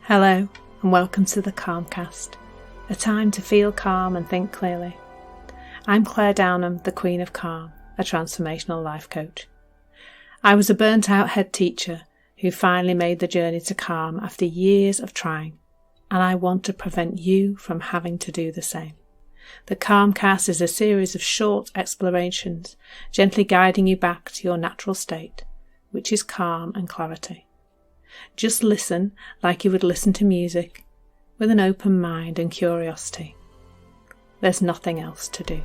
Hello and welcome to the Calmcast, a time to feel calm and think clearly. I'm Claire Downham, the Queen of Calm, a transformational life coach. I was a burnt out head teacher who finally made the journey to calm after years of trying, and I want to prevent you from having to do the same. The Calmcast is a series of short explorations, gently guiding you back to your natural state, which is calm and clarity. Just listen like you would listen to music, with an open mind and curiosity. There's nothing else to do.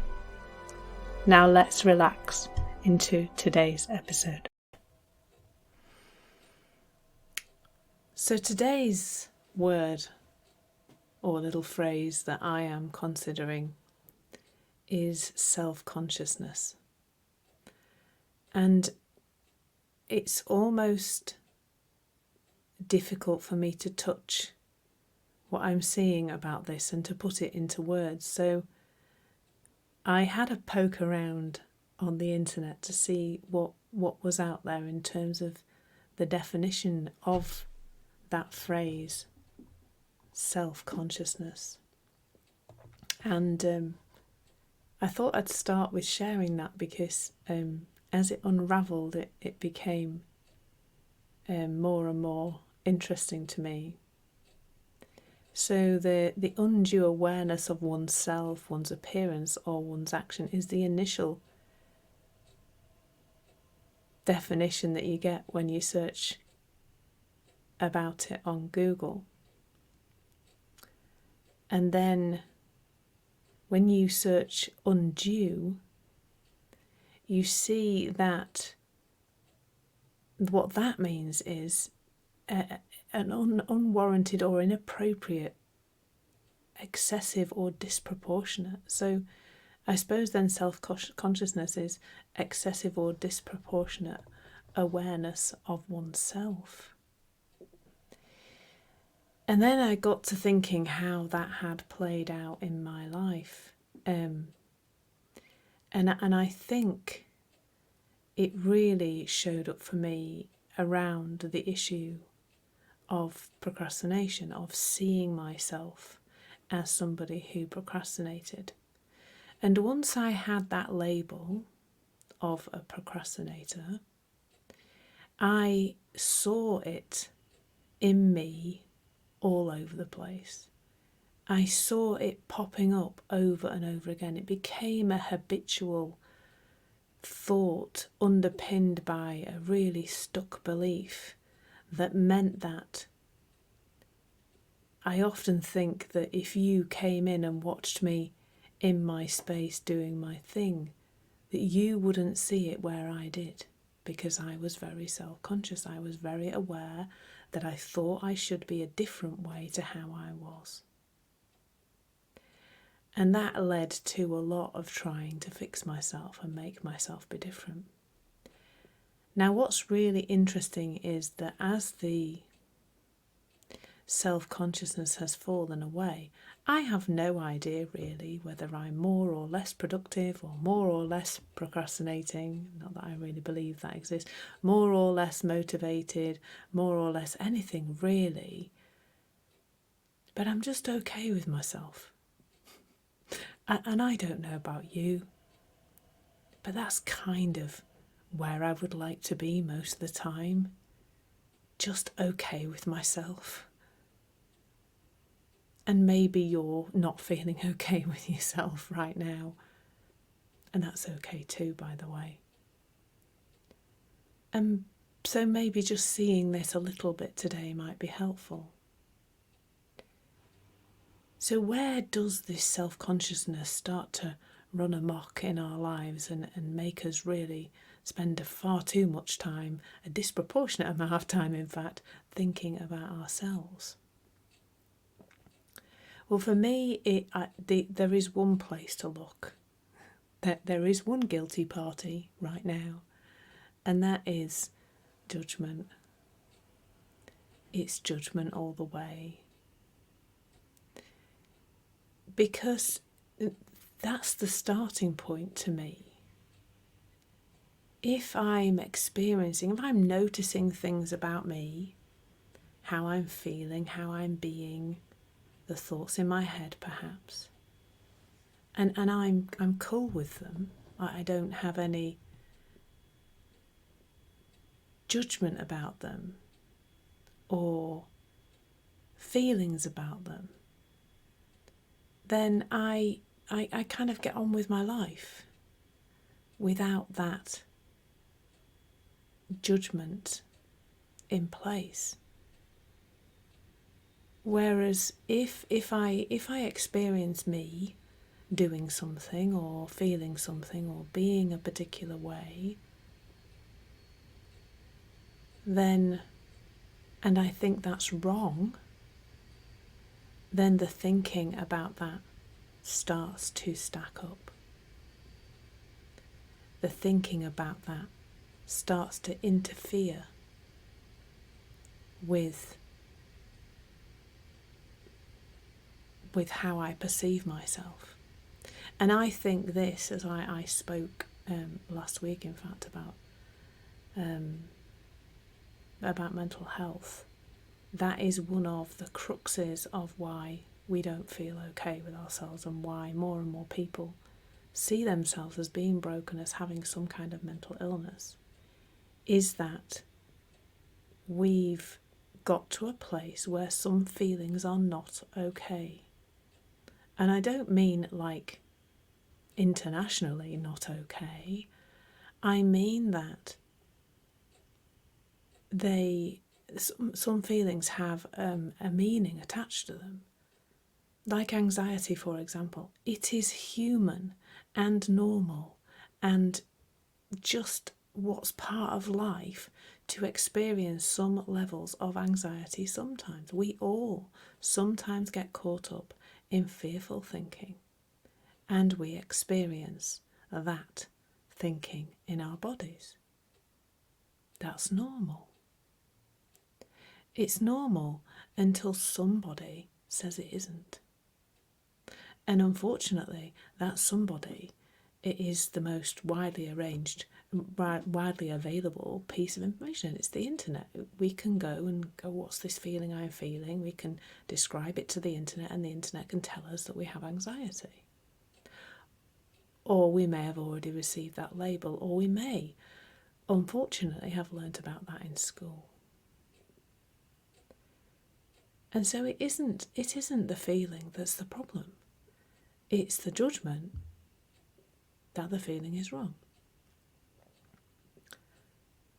Now let's relax into today's episode. So today's word or little phrase that I am considering is self-consciousness. And it's almost difficult for me to touch what I'm seeing about this and to put it into words. So I had a poke around on the internet to see what was out there in terms of the definition of that phrase, self-consciousness. And I thought I'd start with sharing that because as it unravelled, it became more and more interesting to me. So the undue awareness of oneself, one's appearance or one's action is the initial definition that you get when you search about it on Google. And then when you search undue, you see that what that means is an unwarranted or inappropriate, excessive or disproportionate. So I suppose then self-consciousness is excessive or disproportionate awareness of oneself. And then I got to thinking how that had played out in my life. And I think it really showed up for me around the issue of procrastination, of seeing myself as somebody who procrastinated. And once I had that label of a procrastinator, I saw it in me all over the place. I saw it popping up over and over again. It became a habitual thought underpinned by a really stuck belief that meant that I often think that if you came in and watched me in my space doing my thing, that you wouldn't see it where I did, because I was very self-conscious. I was very aware that I thought I should be a different way to how I was. And that led to a lot of trying to fix myself and make myself be different. Now, what's really interesting is that as the self-consciousness has fallen away, I have no idea really whether I'm more or less productive or more or less procrastinating, not that I really believe that exists, more or less motivated, more or less anything really. But I'm just okay with myself. And I don't know about you, but that's kind of where I would like to be most of the time. Just okay with myself. And maybe you're not feeling okay with yourself right now. And that's okay too, by the way. And so maybe just seeing this a little bit today might be helpful. So where does this self-consciousness start to run amok in our lives and make us really spend far too much time, a disproportionate amount of time in fact, thinking about ourselves? Well, for me, there is one place to look. There is one guilty party right now, and that is judgment. It's judgment all the way. Because that's the starting point to me. If I'm noticing things about me, how I'm feeling, how I'm being, the thoughts in my head perhaps. And I'm cool with them. I don't have any judgment about them or feelings about them. Then I kind of get on with my life without that judgment in place. Whereas if I experience me doing something or feeling something or being a particular way, then, and I think that's wrong, then the thinking about that starts to stack up. The thinking about that starts to interfere with how I perceive myself. And I think this, as I spoke last week, in fact, about mental health, that is one of the cruxes of why we don't feel okay with ourselves and why more and more people see themselves as being broken, as having some kind of mental illness, is that we've got to a place where some feelings are not okay. And I don't mean like internationally not okay. I mean that some feelings have a meaning attached to them. Like anxiety, for example. It is human and normal and just what's part of life to experience some levels of anxiety sometimes. We all sometimes get caught up in fearful thinking, and we experience that thinking in our bodies. That's normal. It's normal until somebody says it isn't. And unfortunately, that somebody, it is the most widely available piece of information. It's the internet. We can go and go, what's this feeling I'm feeling? We can describe it to the internet, and the internet can tell us that we have anxiety. Or we may have already received that label, or we may, unfortunately, have learnt about that in school. And so it isn't the feeling that's the problem. It's the judgment that the feeling is wrong.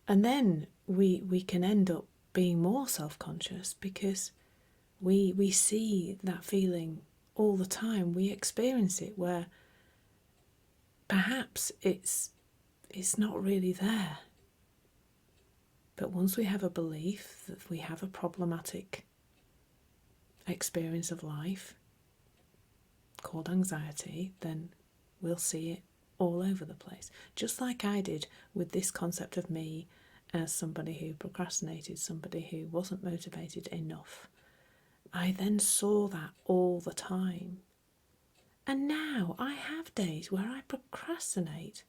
And then we can end up being more self-conscious because we see that feeling all the time. We experience it where perhaps it's not really there. But once we have a belief that we have a problematic experience of life called anxiety, then we'll see it all over the place. Just like I did with this concept of me as somebody who procrastinated, somebody who wasn't motivated enough. I then saw that all the time. And now I have days where I procrastinate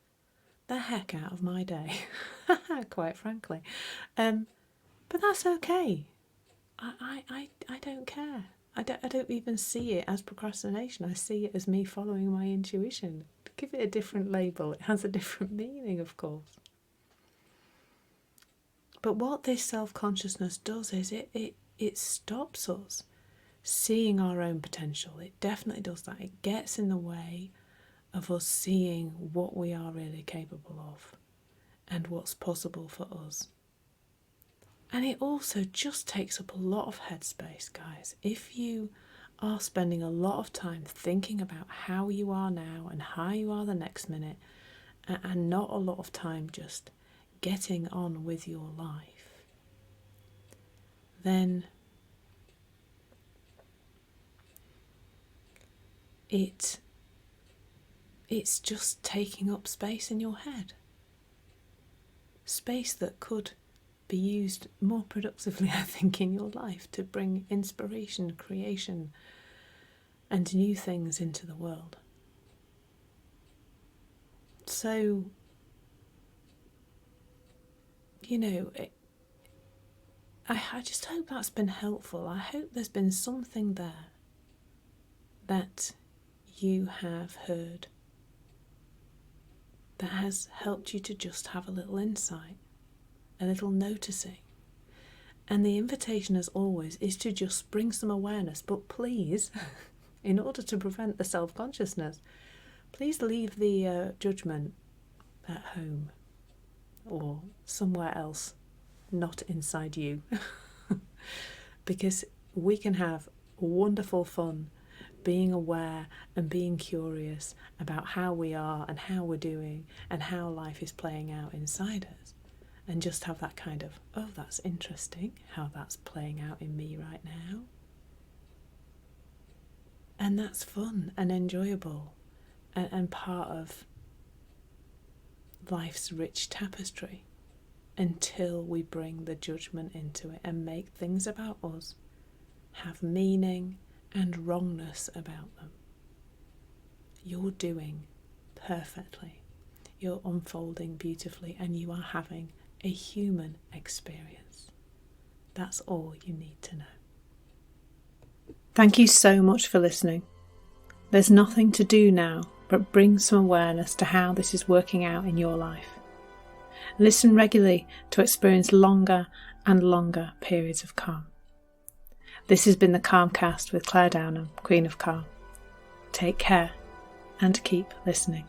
the heck out of my day, quite frankly. But that's okay. I don't care. I don't even see it as procrastination. I see it as me following my intuition. Give it a different label. It has a different meaning, of course. But what this self-consciousness does is it stops us seeing our own potential. It definitely does that. It gets in the way of us seeing what we are really capable of and what's possible for us. And it also just takes up a lot of headspace, guys. If you are spending a lot of time thinking about how you are now and how you are the next minute, and not a lot of time just getting on with your life, then it's just taking up space in your head. Space that could be used more productively, I think, in your life to bring inspiration, creation, and new things into the world. So, I just hope that's been helpful. I hope there's been something there that you have heard that has helped you to just have a little insight, a little noticing. And the invitation, as always, is to just bring some awareness. But please, in order to prevent the self-consciousness, please leave the judgment at home or somewhere else, not inside you. Because we can have wonderful fun being aware and being curious about how we are and how we're doing and how life is playing out inside us. And just have that kind of, oh, that's interesting how that's playing out in me right now. And that's fun and enjoyable and part of life's rich tapestry, until we bring the judgment into it and make things about us have meaning and wrongness about them. You're doing perfectly. You're unfolding beautifully, and you are having a human experience. That's all you need to know. Thank you so much for listening. There's nothing to do now but bring some awareness to how this is working out in your life. Listen regularly to experience longer and longer periods of calm. This has been the Calmcast with Claire Downham, Queen of Calm. Take care and keep listening.